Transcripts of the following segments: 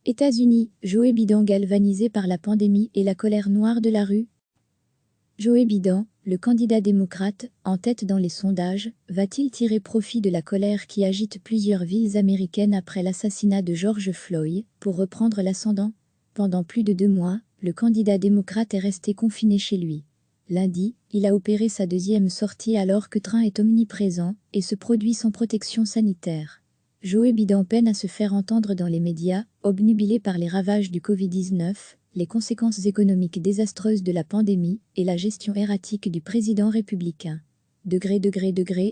États-Unis, Joe Biden galvanisé par la pandémie et la colère noire de la rue. Joe Biden, le candidat démocrate, en tête dans les sondages, va-t-il tirer profit de la colère qui agite plusieurs villes américaines après l'assassinat de George Floyd, pour reprendre l'ascendant? Pendant plus de 2 mois, le candidat démocrate est resté confiné chez lui. Lundi, il a opéré sa deuxième sortie alors que Trump est omniprésent et se produit sans protection sanitaire. Joe Biden peine à se faire entendre dans les médias, obnubilé par les ravages du Covid-19, les conséquences économiques désastreuses de la pandémie et la gestion erratique du président républicain.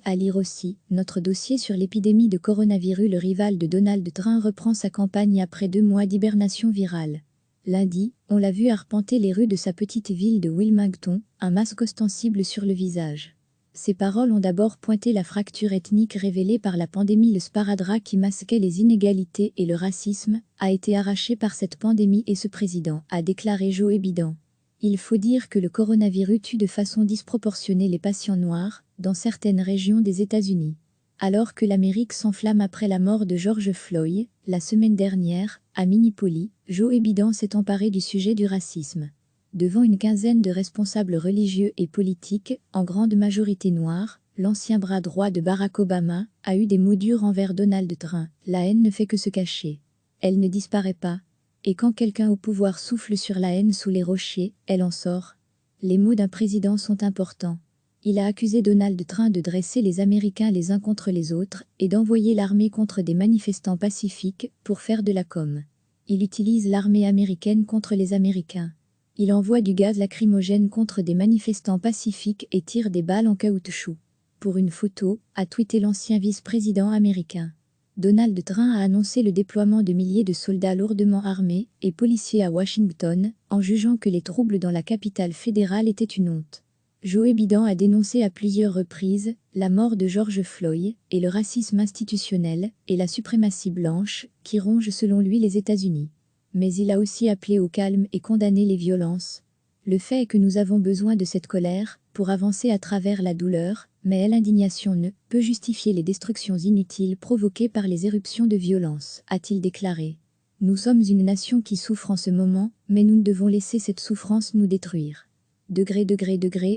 À lire aussi, notre dossier sur l'épidémie de coronavirus. Le rival de Donald Trump reprend sa campagne après 2 mois d'hibernation virale. Lundi, on l'a vu arpenter les rues de sa petite ville de Wilmington, un masque ostensible sur le visage. Ses paroles ont d'abord pointé la fracture ethnique révélée par la pandémie. Le sparadrap qui masquait les inégalités et le racisme a été arraché par cette pandémie et ce président, a déclaré Joe Biden. Il faut dire que le coronavirus tue de façon disproportionnée les patients noirs, dans certaines régions des États-Unis. Alors que l'Amérique s'enflamme après la mort de George Floyd, la semaine dernière, à Minneapolis, Joe Biden s'est emparé du sujet du racisme. Devant une quinzaine de responsables religieux et politiques, en grande majorité noirs, l'ancien bras droit de Barack Obama a eu des mots durs envers Donald Trump. La haine ne fait que se cacher. Elle ne disparaît pas. Et quand quelqu'un au pouvoir souffle sur la haine sous les rochers, elle en sort. Les mots d'un président sont importants. Il a accusé Donald Trump de dresser les Américains les uns contre les autres et d'envoyer l'armée contre des manifestants pacifiques pour faire de la com. Il utilise l'armée américaine contre les Américains. Il envoie du gaz lacrymogène contre des manifestants pacifiques et tire des balles en caoutchouc. Pour une photo, a tweeté l'ancien vice-président américain. Donald Trump a annoncé le déploiement de milliers de soldats lourdement armés et policiers à Washington, en jugeant que les troubles dans la capitale fédérale étaient une honte. Joe Biden a dénoncé à plusieurs reprises la mort de George Floyd et le racisme institutionnel et la suprématie blanche qui ronge selon lui les États-Unis. Mais il a aussi appelé au calme et condamné les violences. Le fait est que nous avons besoin de cette colère pour avancer à travers la douleur, mais l'indignation ne peut justifier les destructions inutiles provoquées par les éruptions de violence, a-t-il déclaré. Nous sommes une nation qui souffre en ce moment, mais nous ne devons laisser cette souffrance nous détruire.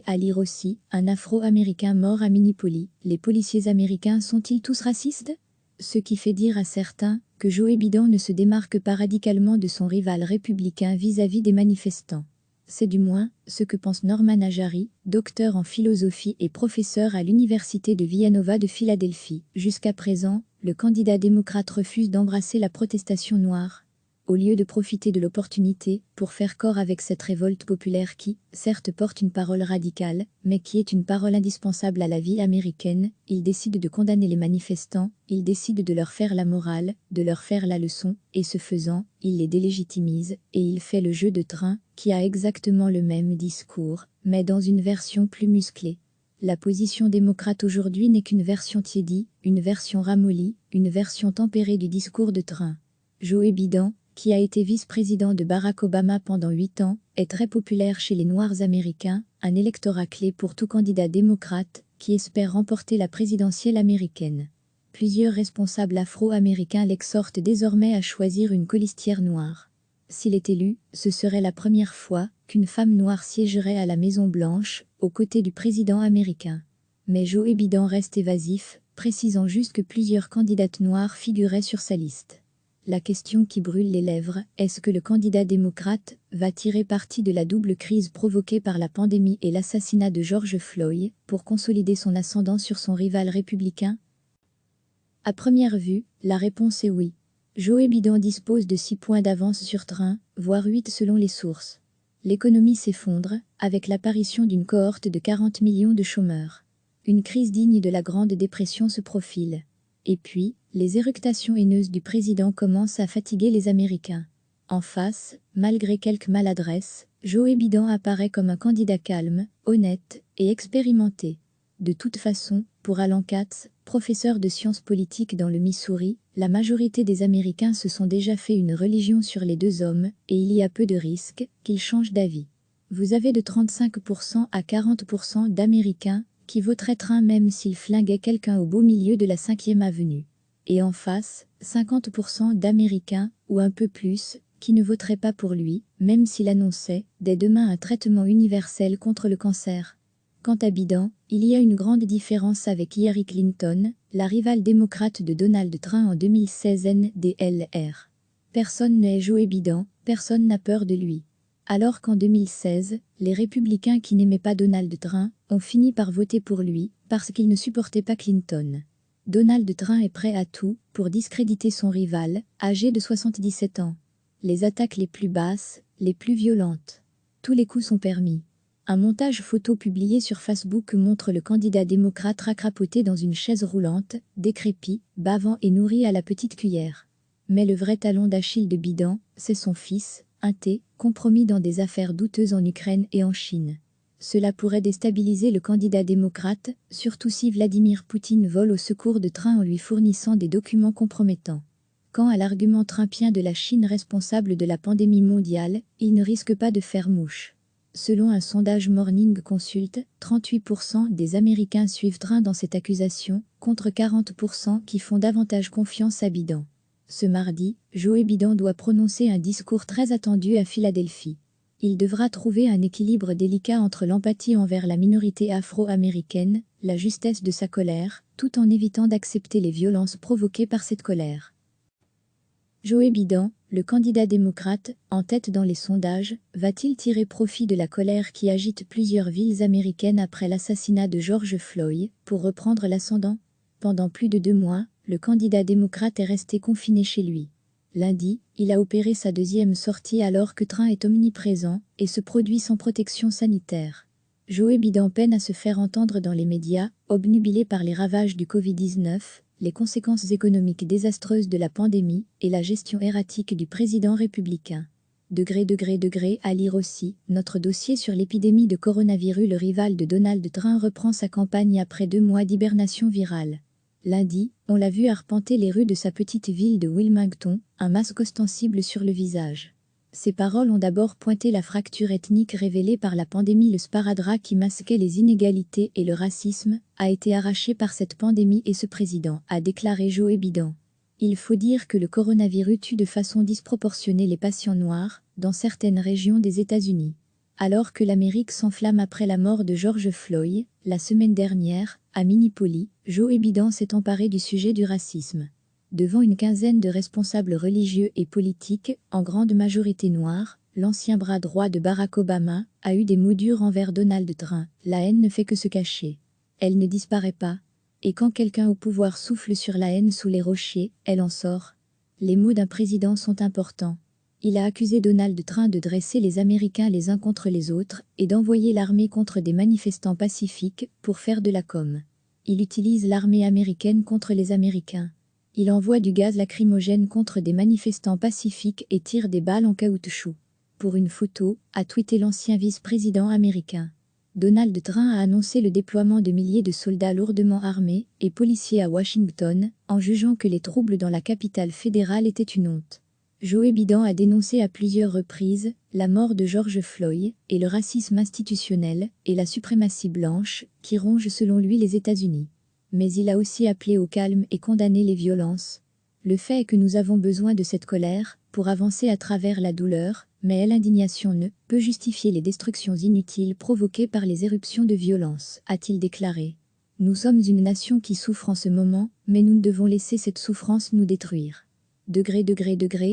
À lire aussi, un Afro-Américain mort à Minneapolis. Les policiers américains sont-ils tous racistes? Ce qui fait dire à certains que Joe Biden ne se démarque pas radicalement de son rival républicain vis-à-vis des manifestants. C'est du moins ce que pense Norman Ajari, docteur en philosophie et professeur à l'université de Villanova de Philadelphie. Jusqu'à présent, le candidat démocrate refuse d'embrasser la protestation noire. Au lieu de profiter de l'opportunité pour faire corps avec cette révolte populaire qui, certes porte une parole radicale, mais qui est une parole indispensable à la vie américaine, il décide de condamner les manifestants, il décide de leur faire la morale, de leur faire la leçon, et ce faisant, il les délégitimise, et il fait le jeu de Trump, qui a exactement le même discours, mais dans une version plus musclée. La position démocrate aujourd'hui n'est qu'une version tiédie, une version ramollie, une version tempérée du discours de Trump. Joe Biden, qui a été vice-président de Barack Obama pendant 8 ans, est très populaire chez les Noirs américains, un électorat clé pour tout candidat démocrate qui espère remporter la présidentielle américaine. Plusieurs responsables afro-américains l'exhortent désormais à choisir une colistière noire. S'il est élu, ce serait la première fois qu'une femme noire siégerait à la Maison-Blanche, aux côtés du président américain. Mais Joe Biden reste évasif, précisant juste que plusieurs candidates noires figuraient sur sa liste. La question qui brûle les lèvres, est-ce que le candidat démocrate va tirer parti de la double crise provoquée par la pandémie et l'assassinat de George Floyd pour consolider son ascendant sur son rival républicain? À première vue, la réponse est oui. Joe Biden dispose de 6 points d'avance sur Trump, voire 8 selon les sources. L'économie s'effondre, avec l'apparition d'une cohorte de 40 millions de chômeurs. Une crise digne de la Grande Dépression se profile. Et puis, les éructations haineuses du président commencent à fatiguer les Américains. En face, malgré quelques maladresses, Joe Biden apparaît comme un candidat calme, honnête et expérimenté. De toute façon, pour Alan Katz, professeur de sciences politiques dans le Missouri, la majorité des Américains se sont déjà fait une religion sur les 2 hommes, et il y a peu de risques qu'ils changent d'avis. Vous avez de 35% à 40% d'Américains qui voteraient Trump même s'il flinguait quelqu'un au beau milieu de la 5e avenue. Et en face, 50% d'Américains ou un peu plus, qui ne voteraient pas pour lui, même s'il annonçait, dès demain, un traitement universel contre le cancer. Quant à Biden, il y a une grande différence avec Hillary Clinton, la rivale démocrate de Donald Trump en 2016 NDLR. Personne n'est Joe Biden, personne n'a peur de lui. Alors qu'en 2016, les républicains qui n'aimaient pas Donald Trump ont fini par voter pour lui, parce qu'ils ne supportaient pas Clinton. Donald Trump est prêt à tout pour discréditer son rival, âgé de 77 ans. Les attaques les plus basses, les plus violentes. Tous les coups sont permis. Un montage photo publié sur Facebook montre le candidat démocrate racrapoté dans une chaise roulante, décrépit, bavant et nourri à la petite cuillère. Mais le vrai talon d'Achille de Biden, c'est son fils, un thé, compromis dans des affaires douteuses en Ukraine et en Chine. Cela pourrait déstabiliser le candidat démocrate, surtout si Vladimir Poutine vole au secours de Trump en lui fournissant des documents compromettants. Quant à l'argument trumpien de la Chine responsable de la pandémie mondiale, il ne risque pas de faire mouche. Selon un sondage Morning Consult, 38% des Américains suivent Trump dans cette accusation, contre 40% qui font davantage confiance à Biden. Ce mardi, Joe Biden doit prononcer un discours très attendu à Philadelphie. Il devra trouver un équilibre délicat entre l'empathie envers la minorité afro-américaine, la justesse de sa colère, tout en évitant d'accepter les violences provoquées par cette colère. Joe Biden, le candidat démocrate, en tête dans les sondages, va-t-il tirer profit de la colère qui agite plusieurs villes américaines après l'assassinat de George Floyd, pour reprendre l'ascendant? Pendant plus de 2 mois, le candidat démocrate est resté confiné chez lui. Lundi, il a opéré sa deuxième sortie alors que Trump est omniprésent et se produit sans protection sanitaire. Joe Biden peine à se faire entendre dans les médias, obnubilé par les ravages du Covid-19, les conséquences économiques désastreuses de la pandémie et la gestion erratique du président républicain. À lire aussi, notre dossier sur l'épidémie de coronavirus. Le rival de Donald Trump reprend sa campagne après 2 mois d'hibernation virale. Lundi, on l'a vu arpenter les rues de sa petite ville de Wilmington, un masque ostensible sur le visage. Ses paroles ont d'abord pointé la fracture ethnique révélée par la pandémie. Le sparadrap qui masquait les inégalités et le racisme a été arraché par cette pandémie et ce président, a déclaré Joe Biden. Il faut dire que le coronavirus tue de façon disproportionnée les patients noirs, dans certaines régions des États-Unis. Alors que l'Amérique s'enflamme après la mort de George Floyd, la semaine dernière, à Minneapolis, Joe Biden s'est emparé du sujet du racisme. Devant une quinzaine de responsables religieux et politiques, en grande majorité noirs, l'ancien bras droit de Barack Obama a eu des mots durs envers Donald Trump. La haine ne fait que se cacher. Elle ne disparaît pas. Et quand quelqu'un au pouvoir souffle sur la haine sous les rochers, elle en sort. Les mots d'un président sont importants. Il a accusé Donald Trump de dresser les Américains les uns contre les autres et d'envoyer l'armée contre des manifestants pacifiques pour faire de la com. Il utilise l'armée américaine contre les Américains. Il envoie du gaz lacrymogène contre des manifestants pacifiques et tire des balles en caoutchouc. Pour une photo, a tweeté l'ancien vice-président américain. Donald Trump a annoncé le déploiement de milliers de soldats lourdement armés et policiers à Washington, en jugeant que les troubles dans la capitale fédérale étaient une honte. Joe Biden a dénoncé à plusieurs reprises la mort de George Floyd et le racisme institutionnel et la suprématie blanche qui ronge selon lui les États-Unis. Mais il a aussi appelé au calme et condamné les violences. Le fait est que nous avons besoin de cette colère pour avancer à travers la douleur, mais l'indignation ne peut justifier les destructions inutiles provoquées par les éruptions de violence, a-t-il déclaré. Nous sommes une nation qui souffre en ce moment, mais nous ne devons laisser cette souffrance nous détruire.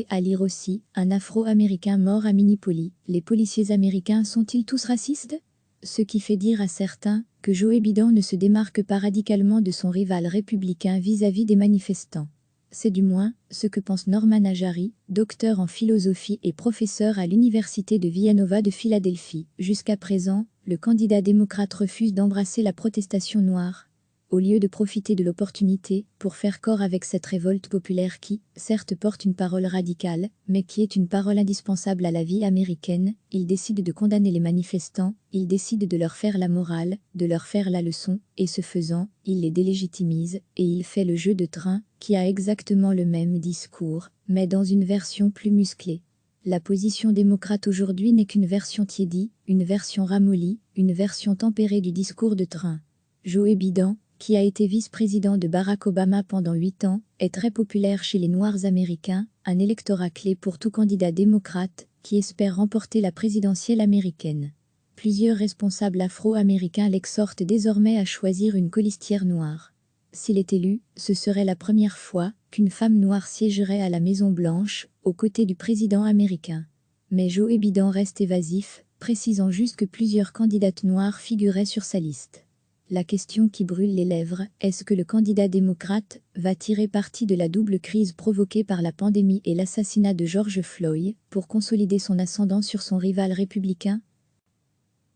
À lire aussi, un Afro-Américain mort à Minneapolis. Les policiers américains sont-ils tous racistes? Ce qui fait dire à certains que Joe Biden ne se démarque pas radicalement de son rival républicain vis-à-vis des manifestants. C'est du moins ce que pense Norman Ajari, docteur en philosophie et professeur à l'université de Villanova de Philadelphie. Jusqu'à présent, le candidat démocrate refuse d'embrasser la protestation noire. Au lieu de profiter de l'opportunité pour faire corps avec cette révolte populaire qui, certes porte une parole radicale, mais qui est une parole indispensable à la vie américaine, il décide de condamner les manifestants, il décide de leur faire la morale, de leur faire la leçon, et ce faisant, il les délégitimise, et il fait le jeu de Trump, qui a exactement le même discours, mais dans une version plus musclée. La position démocrate aujourd'hui n'est qu'une version tiédie, une version ramollie, une version tempérée du discours de Trump. Joe Biden, qui a été vice-président de Barack Obama pendant 8 ans, est très populaire chez les Noirs américains, un électorat clé pour tout candidat démocrate qui espère remporter la présidentielle américaine. Plusieurs responsables afro-américains l'exhortent désormais à choisir une colistière noire. S'il est élu, ce serait la première fois qu'une femme noire siégerait à la Maison-Blanche, aux côtés du président américain. Mais Joe Biden reste évasif, précisant juste que plusieurs candidates noires figuraient sur sa liste. La question qui brûle les lèvres, est-ce que le candidat démocrate va tirer parti de la double crise provoquée par la pandémie et l'assassinat de George Floyd pour consolider son ascendant sur son rival républicain?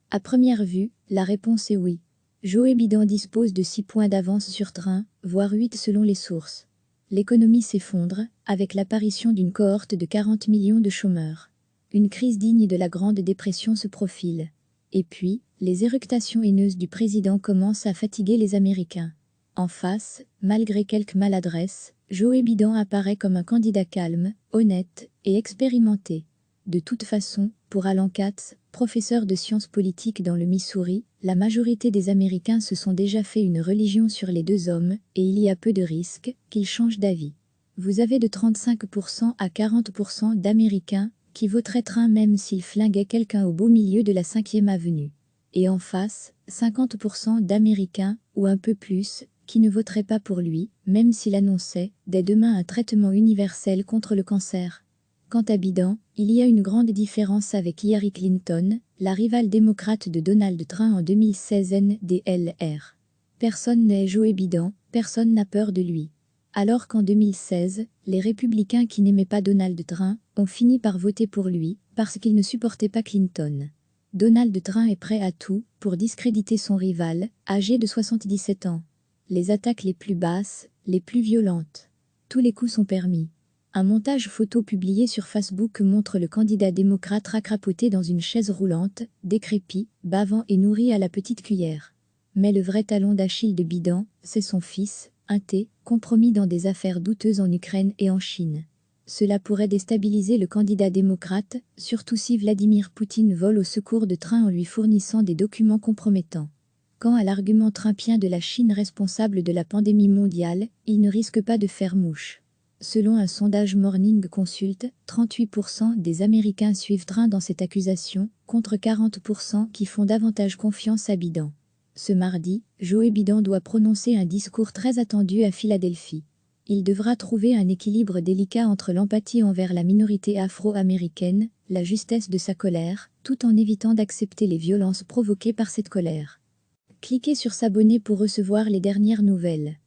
À première vue, la réponse est oui. Joe Biden dispose de 6 points d'avance sur Trump, voire 8 selon les sources. L'économie s'effondre, avec l'apparition d'une cohorte de 40 millions de chômeurs. Une crise digne de la Grande Dépression se profile. Et puis, les éructations haineuses du président commencent à fatiguer les Américains. En face, malgré quelques maladresses, Joe Biden apparaît comme un candidat calme, honnête et expérimenté. De toute façon, pour Alan Katz, professeur de sciences politiques dans le Missouri, la majorité des Américains se sont déjà fait une religion sur les deux hommes, et il y a peu de risques qu'ils changent d'avis. Vous avez de 35% à 40% d'Américains qui voteraient Trump même s'il flinguait quelqu'un au beau milieu de la 5e avenue. Et en face, 50% d'Américains, ou un peu plus, qui ne voteraient pas pour lui, même s'il annonçait, dès demain un traitement universel contre le cancer. Quant à Biden, il y a une grande différence avec Hillary Clinton, la rivale démocrate de Donald Trump en 2016 NDLR. Personne n'est Joe Biden, personne n'a peur de lui. Alors qu'en 2016, les républicains qui n'aimaient pas Donald Trump ont fini par voter pour lui, parce qu'ils ne supportaient pas Clinton. Donald Trump est prêt à tout pour discréditer son rival, âgé de 77 ans. Les attaques les plus basses, les plus violentes. Tous les coups sont permis. Un montage photo publié sur Facebook montre le candidat démocrate racrapoté dans une chaise roulante, décrépit, bavant et nourri à la petite cuillère. Mais le vrai talon d'Achille de Biden, c'est son fils, un thé, compromis dans des affaires douteuses en Ukraine et en Chine. Cela pourrait déstabiliser le candidat démocrate, surtout si Vladimir Poutine vole au secours de Trump en lui fournissant des documents compromettants. Quant à l'argument trumpien de la Chine responsable de la pandémie mondiale, il ne risque pas de faire mouche. Selon un sondage Morning Consult, 38% des Américains suivent Trump dans cette accusation, contre 40% qui font davantage confiance à Biden. Ce mardi, Joe Biden doit prononcer un discours très attendu à Philadelphie. Il devra trouver un équilibre délicat entre l'empathie envers la minorité afro-américaine, la justesse de sa colère, tout en évitant d'accepter les violences provoquées par cette colère. Cliquez sur s'abonner pour recevoir les dernières nouvelles.